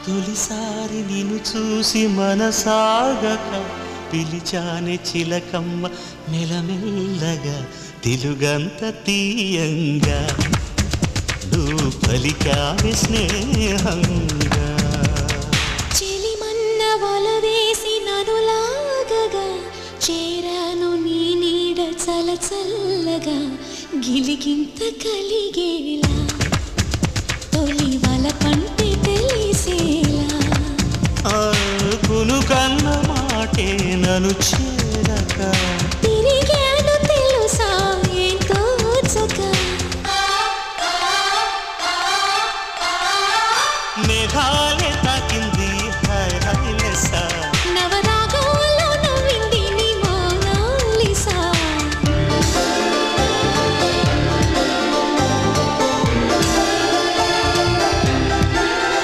తొలిసారి నిన్ను చూసి మనసాగక పిలిచానే చిలకమ్మ మెలమెల్లగా తెలుగంత తీయంగా నువ్వు పలికావే స్నేహంగా చెలిమన్న వలవేసి నదులాగగా చేరాను నీ నీడ చలచల్లగా గిలిగింత కలిగేలా తొలి వల పంటే తెలిసేలా కునుకన్న మాటే నన్ను చేరక తిరిగాను తెలుసా ఏంటో మేఘాల